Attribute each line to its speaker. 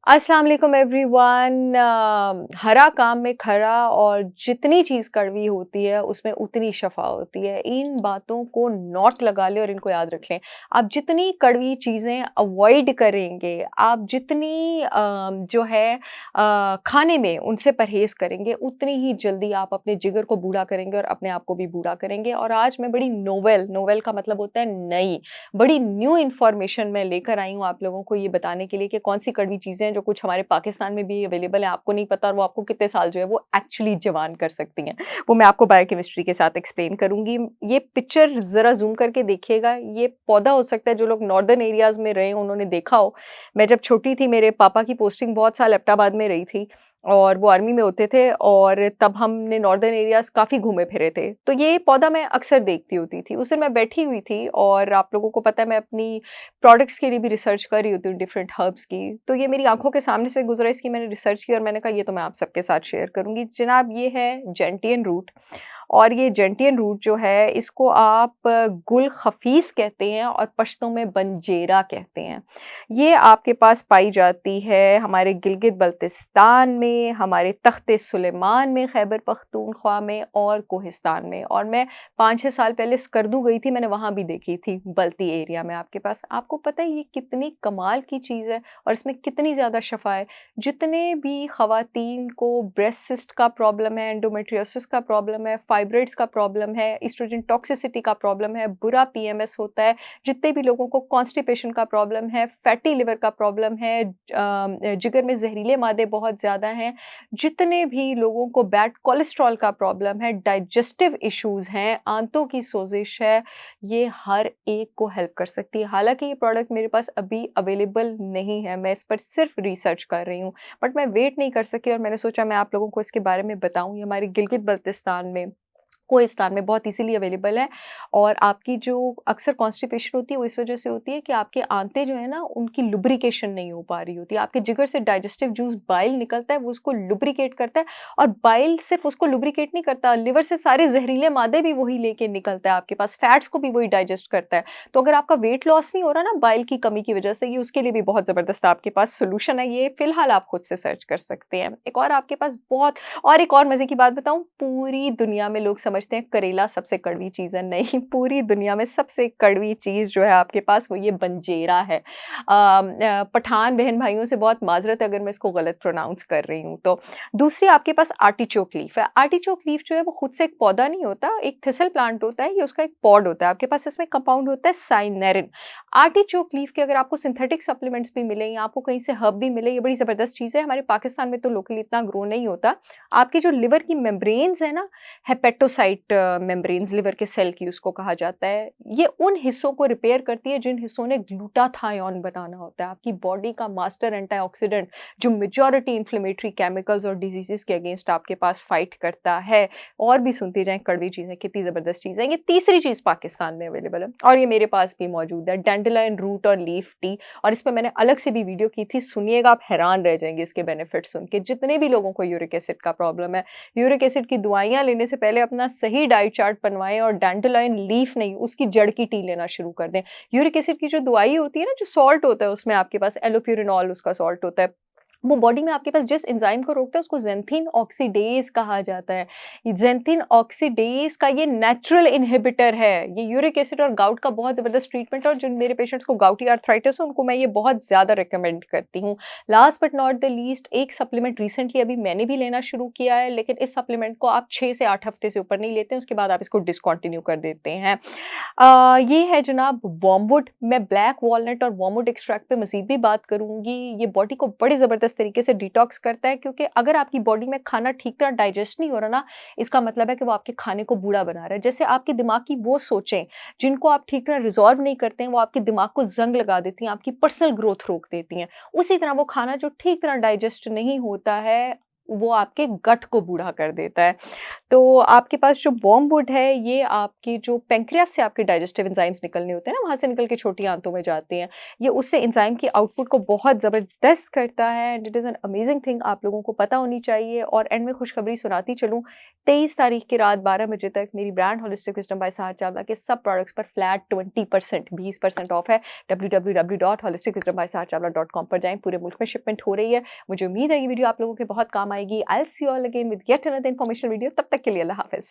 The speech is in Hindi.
Speaker 1: अस्सलाम वालेकुम एवरीवन। हरा काम में खरा और जितनी चीज़ कड़वी होती है उसमें उतनी शफ़ा होती है। इन बातों को नोट लगा लें और इनको याद रख लें। आप जितनी कड़वी चीज़ें अवॉइड करेंगे, आप जितनी जो है खाने में उनसे परहेज़ करेंगे, उतनी ही जल्दी आप अपने जिगर को बूढ़ा करेंगे और अपने आप को भी बूढ़ा करेंगे। और आज मैं बड़ी नोवेल का मतलब होता है नई, बड़ी न्यू इन्फॉर्मेशन मैं लेकर आई हूँ आप लोगों को ये बताने के लिए कि कौन सी कड़वी चीज़ें हैं जो कुछ हमारे पाकिस्तान में भी अवेलेबल है, आपको नहीं पता और वो आपको कितने साल जो है वो एक्चुअली जवान कर सकती हैं। वो मैं आपको बायोकेमिस्ट्री के साथ एक्सप्लेन करूँगी। ये पिक्चर ज़रा ज़ूम करके देखिएगा, ये पौधा हो सकता है जो लोग नॉर्दर्न एरियाज़ में रहे हों उन्होंने देखा हो। मैं जब छोटी थी मेरे पापा की पोस्टिंग बहुत साल एबटाबाद में रही थी और वो आर्मी में होते थे और तब हमने नॉर्दर्न एरियाज़ काफ़ी घूमे फिरे थे। तो ये पौधा मैं अक्सर देखती होती थी। उस दिन मैं बैठी हुई थी और आप लोगों को पता है मैं अपनी प्रोडक्ट्स के लिए भी रिसर्च कर रही होती हूँ डिफरेंट हर्ब्स की। तो ये मेरी आँखों के सामने से गुज़रा, इसकी मैंने रिसर्च की और मैंने कहा ये तो मैं आप सबके साथ शेयर करूँगी। जनाब ये है जेंटियन रूट और ये जेंटियन रूट जो है इसको आप गुल खफीस कहते हैं और पश्तो में बंजेरा कहते हैं। ये आपके पास पाई जाती है हमारे गिलगित बल्तिस्तान में, हमारे तख्ते सुलेमान में, खैबर पख्तूनख्वा में और कोहिस्तान में। और मैं 5-6 साल पहले स्कर्दू गई थी, मैंने वहाँ भी देखी थी बल्ती एरिया में आपके पास। आपको पता है ये कितनी कमाल की चीज़ है और इसमें कितनी ज़्यादा शफ़ा है। जितने भी ख़वातीन को ब्रेस्ट सिस्ट का प्रॉब्लम है, एंडोमेट्रियोसिस का प्रॉब्लम है, फाइब्रॉइड्स का प्रॉब्लम है, एस्ट्रोजन टॉक्सिसिटी का प्रॉब्लम है, बुरा पीएमएस होता है, जितने भी लोगों को कॉन्स्टिपेशन का प्रॉब्लम है, फैटी लिवर का प्रॉब्लम है, जिगर में जहरीले मादे बहुत ज़्यादा हैं, जितने भी लोगों को बैड कोलेस्ट्रॉल का प्रॉब्लम है, डाइजेस्टिव इश्यूज़ हैं, आंतों की सोजिश है, ये हर एक को हेल्प कर सकती है। हालाँकि ये प्रोडक्ट मेरे पास अभी अवेलेबल नहीं है, मैं इस पर सिर्फ रिसर्च कर रही हूँ, बट मैं वेट नहीं कर सकी और मैंने सोचा मैं आप लोगों को इसके बारे में बताऊँ। ये हमारे गिलगित बल्तिस्तान में, कोहिस्तान में बहुत ईज़िली अवेलेबल है। और आपकी जो अक्सर कॉन्स्टिपेशन होती है वो इस वज़ह से होती है कि आपके आंतें जो है ना उनकी लुब्रिकेशन नहीं हो पा रही होती है। आपके जिगर से डाइजेस्टिव जूस बाइल निकलता है, वो उसको लुब्रिकेट करता है और बाइल सिर्फ़ उसको लुब्रिकेट नहीं करता, लिवर से सारे ज़हरीले मादे भी वही लेके निकलता है आपके पास, फैट्स को भी वही डाइजेस्ट करता है। तो अगर आपका वेट लॉस नहीं हो रहा ना बाइल की कमी की वज़ह से, ये उसके लिए भी बहुत ज़बरदस्त आपके पास सॉल्यूशन है। ये फ़िलहाल आप खुद से सर्च कर सकते हैं। एक और आपके पास बहुत, और एक और मज़े की बात बताऊँ, पूरी दुनिया में लोग समझते हैं करेला सबसे कड़वी चीज़ है, नहीं, पूरी दुनिया में सबसे कड़वी चीज़ जो है आपके पास वो ये बंजेरा है। पठान बहन-भाइयों से बहुत माज़रत है अगर मैं इसको गलत प्रोनाउंस कर रही हूँ तो। दूसरी आपके पास आर्टिचोक लीफ है। आर्टिचोक लीफ जो है वो खुद से एक पौधा नहीं होता, एक थिसल प्लांट होता है, ये उसका एक पॉड होता है। आपके पास इसमें कंपाउंड होता है साइनेरिन। आर्टिचोक लीफ के अगर आपको सिंथेटिक सप्लीमेंट्स भी मिले या आपको कहीं से हर्ब भी मिले, ये बड़ी ज़बरदस्त चीज़ है। हमारे पाकिस्तान में तो लोकली इतना ग्रो नहीं होता। आपकी जो लिवर की मेम्ब्रेन्स है ना, हेपेटोसाइट मेम्ब्रेन्स लिवर के सेल की उसको कहा जाता है, ये उन हिस्सों को रिपेयर करती है जिन हिस्सों ने ग्लूटाथायोन बनाना होता है। आपकी बॉडी का मास्टर एंटीऑक्सीडेंट जो मेजॉरिटी इन्फ्लेमेटरी केमिकल्स और डिजीजेस के अगेंस्ट आपके पास फाइट करता है। और भी सुनती जाएं कड़वी चीज़ें कितनी ज़बरदस्त चीज़ है। ये तीसरी चीज़ पाकिस्तान में अवेलेबल है और ये मेरे पास भी मौजूद है, डैंडेलियन रूट और लीफ टी। और इस पे मैंने अलग से भी वीडियो की थी, सुनिएगा आप हैरान रह जाएंगे इसके बेनिफिट सुन के। जितने भी लोगों को यूरिक एसिड का प्रॉब्लम है, यूरिक एसिड की दवाइयाँ लेने से पहले अपना सही डाइट चार्ट बनवाएँ और डैंडेलियन लीफ नहीं, उसकी जड़ की टी लेना शुरू कर दें। यूरिक एसिड की जो दवाई होती है ना, जो सॉल्ट होता है उसमें आपके पास एलोप्यूरिनॉल उसका सॉल्ट होता है, वो बॉडी में आपके पास जिस एंजाइम को रोकता है उसको ज़ैंथीन ऑक्सीडेज़ कहा जाता है। ये ज़ैंथीन ऑक्सीडेज़ का ये नेचुरल इन्हिबिटर है। ये यूरिक एसिड और गाउट का बहुत ज़बरदस्त ट्रीटमेंट है और जिन मेरे पेशेंट्स को गouty आर्थराइटिस है उनको मैं ये बहुत ज़्यादा रिकमेंड करती हूँ। Last but not the least, एक सप्लीमेंट रिसेंटली अभी मैंने भी लेना शुरू किया है, लेकिन इस सप्लीमेंट को आप 6 से 8 हफ्ते से ऊपर नहीं लेते हैं, उसके बाद आप इसको डिसकंटिन्यू कर देते हैं। ये है जनाब वर्मवुड। मैं ब्लैक वॉलनट और वर्मवुड एक्सट्रैक्ट पे मज़ीद भी बात करूँगी। ये बॉडी को बड़ी ज़बरदस्त तरीके से डिटॉक्स करता है, क्योंकि अगर आपकी बॉडी में खाना ठीक तरह डाइजेस्ट नहीं हो रहा ना, इसका मतलब है कि वो आपके खाने को बूढ़ा बना रहा है। जैसे आपके दिमाग की वो सोचें जिनको आप ठीक तरह रिज़ॉल्व नहीं करते हैं, वो आपके दिमाग को ज़ंग लगा देती हैं, आपकी पर्सनल ग्रोथ रोक देती हैं। उसी तरह वो खाना जो ठीक तरह डाइजेस्ट नहीं होता है, वो आपके गट को बूढ़ा कर देता है। तो आपके पास जो वर्मवुड है, ये आपकी जो पैंक्रियास से आपके डाइजेस्टिव एंजाइम्स निकलने होते हैं ना, वहाँ से निकल के छोटी आंतों में जाते हैं। ये उससे एंजाइम की आउटपुट को बहुत ज़बरदस्त करता है and it is an amazing thing, आप लोगों को पता होनी चाहिए। और एंड में खुशखबरी सुनाती चलूँ, 23 तारीख की रात 12 बजे तक मेरी brand holistic wisdom by Sahar Chawla के सब प्रोडक्ट्स पर फ्लैट 20% ऑफ है। www.holisticwisdombysaharchavla.com पर जाएँ, पूरे मुल्क में शिपमेंट हो रही है। मुझे उम्मीद है ये वीडियो आप लोगों के बहुत काम आएगी। I will see you all again with yet another informational video. तब तक के लिए अल्लाह हाफ़िज़।